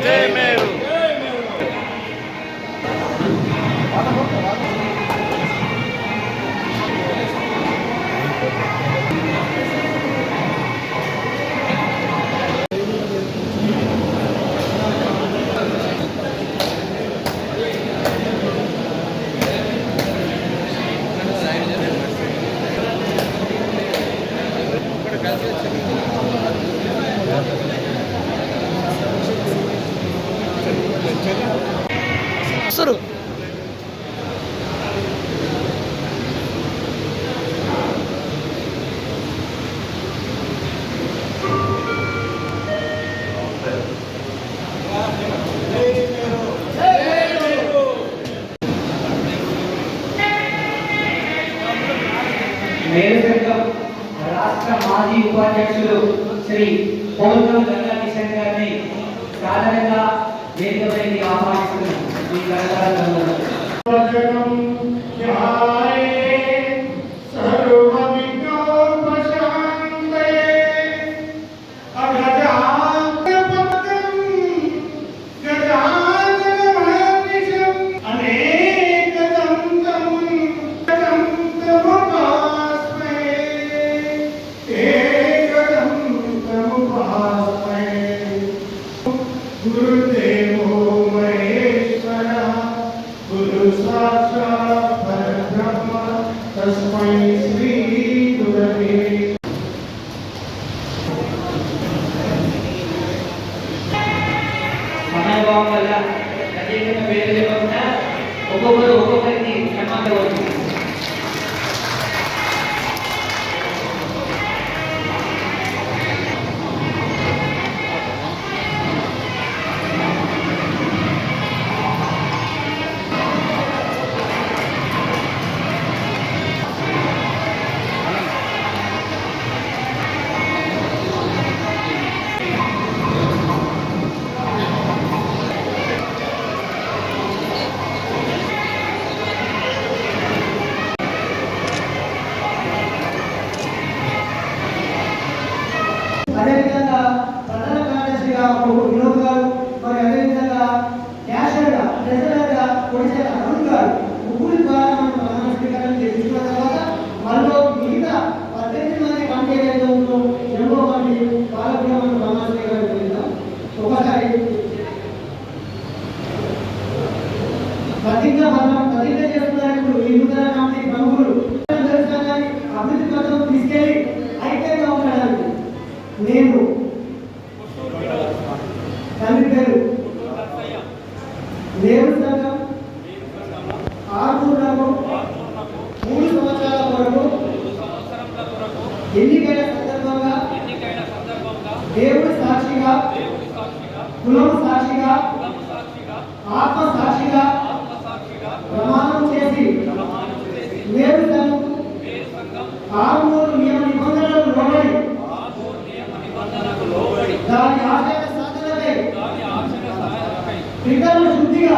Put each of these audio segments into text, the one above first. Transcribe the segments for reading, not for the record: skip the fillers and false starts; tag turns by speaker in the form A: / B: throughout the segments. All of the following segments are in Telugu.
A: జై మేరు.
B: వస్తారు
C: రాష్ట్ర మాజీ ఉపాధ్యక్షులు శ్రీ పౌర్ణం గంగా కిషన్ గారిని సాధారణంగా వేదికపైకి ఆహ్వానిస్తున్నాం. ఈ కళాకారులందరూ సమయభావం వల్ల ప్రత్యేకంగా పేరు లేకుండా ఒక్కొక్కరికి సన్మానం అవుతుంది.
D: అదేవిధంగా ప్రధాన కార్యదర్శిగా వినోద్ గారు, మరి అదేవిధంగా క్యాషియర్గా ట్రెజరర్గా కొడిచేల అరుణ్ గారు ముగ్గురు ద్వారా మనం ప్రధాన స్వీకారం చేసుకున్న తర్వాత మనలో మిగతా 18 మంది కమిటీ ఏదైతే ఉందో ఎంఓ కమిటీ వాళ్ళకు కూడా మనం ప్రధాన స్వీకారం చేద్దాం. ఒకసారి ప్రతిజ్ఞ చేస్తున్నారు. ఈ నూతన కమిటీ ప్రముఖులు అభివృద్ధి పథకం తీసుకెళ్లి ఐక్యంగా ఉండడానికి నేను తల్లి పేరు నేను సంఘం ఆర్మూర్లకు 3 సంవత్సరాల వరకు ఎన్నికైన సందర్భంగా దేవుడి సాక్షిగా కులం సాక్షిగా ఆత్మ సాక్షిగా ప్రమాణం చేసి నేను సంఘం ఆర్మూరు నియమ నిబంధనలకు లోబడి దాని ఆశయ సాధనకై త్రికరణ శుద్ధిగా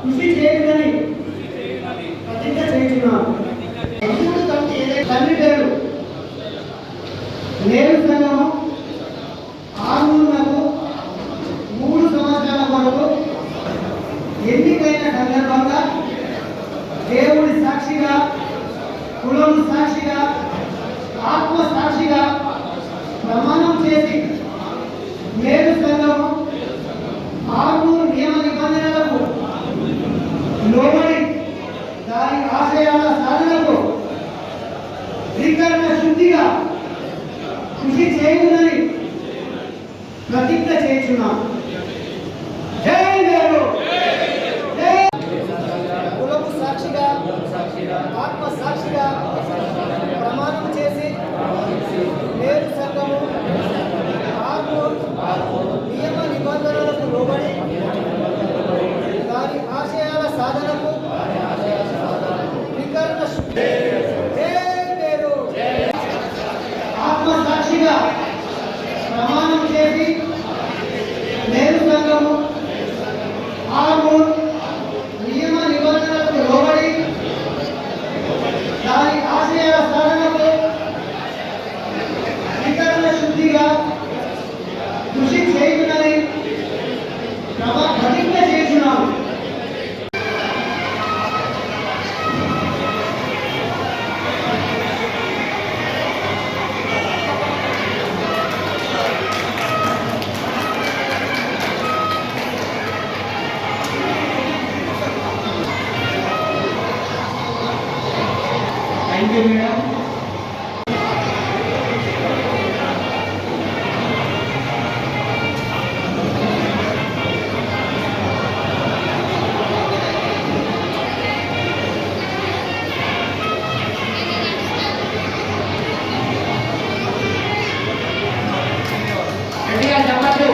D: కృషి చేయునని ప్రతిజ్ఞ చేయుచున్నాను. తండ్రి పేరు నేను సంఘము ఆర్మూరులకు 3 సంవత్సరాల వరకు ఎన్నికైన సందర్భంగా దేవుడి సాక్షిగా కులం సాక్షిగా ఆత్మ సాక్షిగా ప్రమాణం చేసి నేను సంఘము ఆర్మూరు నియమ నిబంధనలకు లోబడి దాని ఆశయాల సాధనకు త్రికరణ శుద్ధిగా కృషి చేయునని ప్రతిజ్ఞ చేయుచున్నాను. జై మేరు. కులము సాక్షిగా ఆత్మ సాక్షిగా ప్రమాణం చేసి నేను సంఘము నియమ నిబంధనలకు లోబడి దాని ఆశయాల సాధనకు త్రికరణ ఆత్మ సాక్షిగా ప్రమాణం చేసి నేను సంఘము నియమ నిబంధనలకు లోబడి దాని ఆశయాల సాధనకు త్రికరణ శుద్ధిగా కృషి చేయునని యూ మేడం.
C: గట్టిగా చెప్పండి.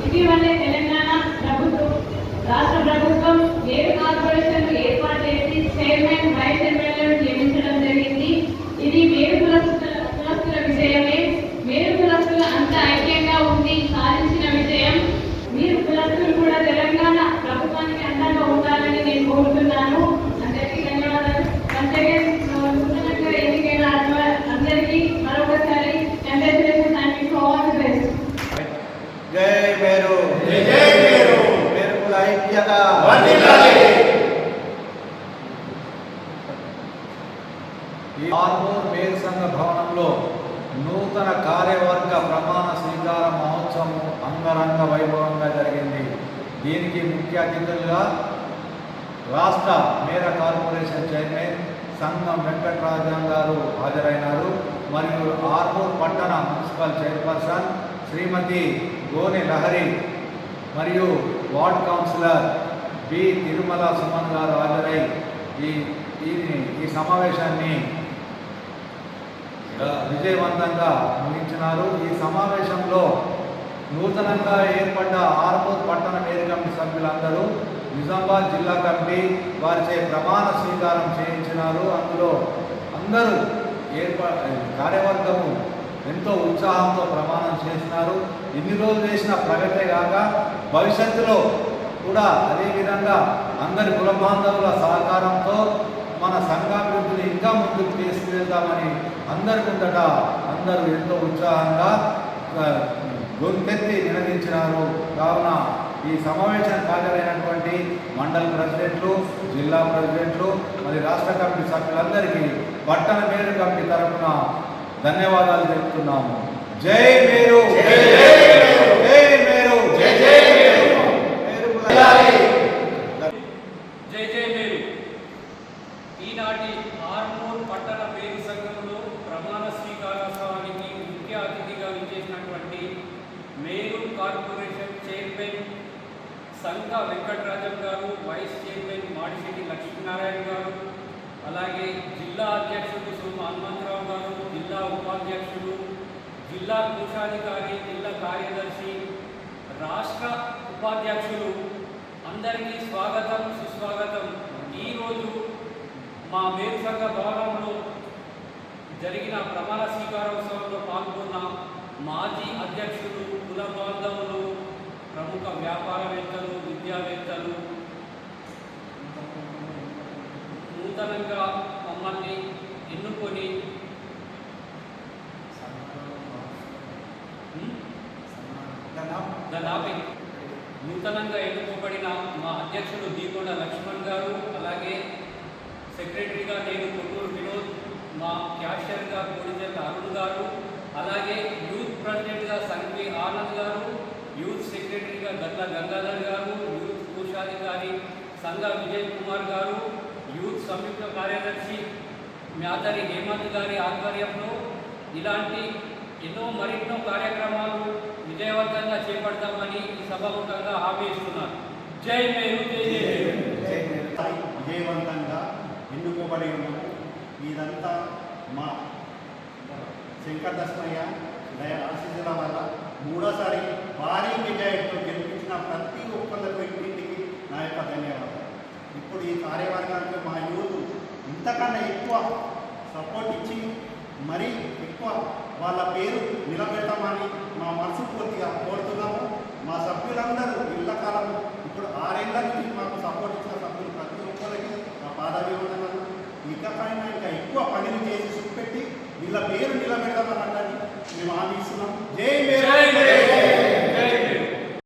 A: ఇటీవలే తెలంగాణ ప్రభుత్వం రాష్ట్ర ప్రభుత్వం 7 కార్పొరేషన్లు ఏర్పాటు చేసి చైర్మన్ వైస్ చైర్మన్లను నియమించడం జరిగింది. ఇది మేరు కులస్తుల విజయమే. మేరు కులస్తులు అంత ఐక్యంగా ఉండి సాధించిన విజయం. మీరు కులస్తులు కూడా తెలంగాణ ప్రభుత్వానికి అండగా ఉండాలని నేను కోరుతున్నాను. అందరికీ ధన్యవాదాలు. నూతనంగా ఎన్నికైన అందరికీ మరొకసారి congratulations and wish all the best.
B: జై మేరు,
E: జై మేరు,
B: మేరుకుల ఐక్యత. ఈ ఆర్మూర్ మేరు సంఘ భవనంలో నూతన కార్యవర్గ ప్రమాణ స్వీకార మహోత్సవం అంగరంగ వైభవంగా జరిగింది. దీనికి ముఖ్య అతిథులుగా రాష్ట్ర మేర కార్పొరేషన్ చైర్మన్ సంగం వెంకటరాజం గారు హాజరైనారు. మరియు ఆర్మూర్ పట్టణ మున్సిపల్ చైర్పర్సన్ శ్రీమతి గోనె లహరి మరియు ward councillor B Tirumala Suman గారు హాజరై ఈ సమావేశాన్ని విజయవంతంగా ముగించినారు. ఈ సమావేశంలో నూతనంగా ఏర్పడ్డ ఆర్మూర్ పట్టణ మేయర్ కమిటీ సభ్యులందరూ నిజామాబాద్ జిల్లా కమిటీ వారిచే ప్రమాణ స్వీకారం చేయించినారు. అందులో అందరూ కార్యవర్గము ఎంతో ఉత్సాహంతో ప్రమాణం చేసినారు. ఇన్ని రోజులు చేసిన ప్రగతే కాక భవిష్యత్తులో కూడా అదేవిధంగా అందరి కుల బాంధవుల సహకారంతో మన సంఘాభివృద్ధిని ఇంకా ముందుకు తీసుకువెళ్తామని అందరికుందట అందరూ ఎంతో ఉత్సాహంగా గొంతెత్తి నినదించినారు. కావున ఈ సమావేశానికి హాజరైనటువంటి మండల ప్రెసిడెంట్లు, జిల్లా ప్రెసిడెంట్లు, మరి రాష్ట్ర కమిటీ సభ్యులందరికీ పట్టణ మేయర్ కమిటీ తరఫున ధన్యవాదాలు తెలుపుతున్నాము. జై మేరు, జై మేరు, జై
F: జై మేరు. ఈనాటి ఆర్మూర్ పట్టణ మేరు సంఘంలో ప్రమాణ స్వీకారోత్సవానికి ముఖ్య అతిథిగా విచ్చేసినటువంటి మేరు కార్పొరేషన్ చైర్మన్ సంగ వెంకటరాజం గారు, వైస్ చైర్మన్ మాడిశెట్టి లక్ష్మీనారాయణ గారు, అలాగే జిల్లా అధ్యక్షుడు సోమ హనుమంతరావు గారు, జిల్లా ఉపాధ్యక్షుడు, జిల్లా కోశాధికారి, జిల్లా కార్యదర్శి, రాష్ట్ర ఉపాధ్యక్షులు అందరికీ స్వాగతం, సుస్వాగతం. ఈరోజు మా మేరు సంఘ భవనంలో జరిగిన ప్రమాణ స్వీకారోత్సవంలో పాల్గొన్న మాజీ అధ్యక్షులు, కుల బాంధవులు, ప్రముఖ వ్యాపారవేత్తలు, విద్యావేత్తలు, నూతనంగా మమ్మల్ని ఎన్నుకొని నూతనంగా ఎన్నుకోబడిన మా అధ్యక్షుడు దీకొండ లక్ష్మణ్ గారు, అలాగే సెక్రటరీగా నేను కొట్టూరు వినోద్, మా క్యాషియర్గా కోడిచెల్ల అరుణ్ గారు, అలాగే యూత్ ప్రెసిడెంట్గా సంఘవి ఆనంద్ గారు, యూత్ సెక్రటరీగా గల్ల గంగాధర్ గారు, యూత్ కోశాధికారి సంఘ విజయ్ కుమార్ గారు, యూత్ సంయుక్త కార్యదర్శి మ్యాతరి హేమంత్ గారి ఆధ్వర్యంలో ఇలాంటి మరెన్నో కార్యక్రమాలు విజయవంతంగా చేపడతామని ఈ సభాముఖంగా హామీ ఇస్తున్నారు. జై మేరు, జై జై మేరు.
E: విజయవంతంగా ఎన్నుకోబడి ఉన్నాము. ఇదంతా మా శంకరదర్శనయ్య దయ ఆశీస్సుల వల్ల మూడోసారి భారీ విజయంతో గెలిపించిన ప్రతి ఒక్కరికి ఇంటికి నా యొక్క ధన్యవాదాలు. ఇప్పుడు ఈ కార్యవర్గానికి మా యూత్ ఇంతకన్నా ఎక్కువ సపోర్ట్ ఇచ్చి మరీ ఎక్కువ వాళ్ళ పేరు నిలబెట్టమని మా మనస్ఫూర్తిగా కోరుతున్నాము. మా సభ్యులందరూ ఇళ్ళ కాలం ఇప్పుడు 6 ఎక్కువ పనులు చేసి చూపెట్టి వీళ్ళ పేరు నిలబెడదామన్నది మేము హామీ ఇస్తున్నాం. జై మేరా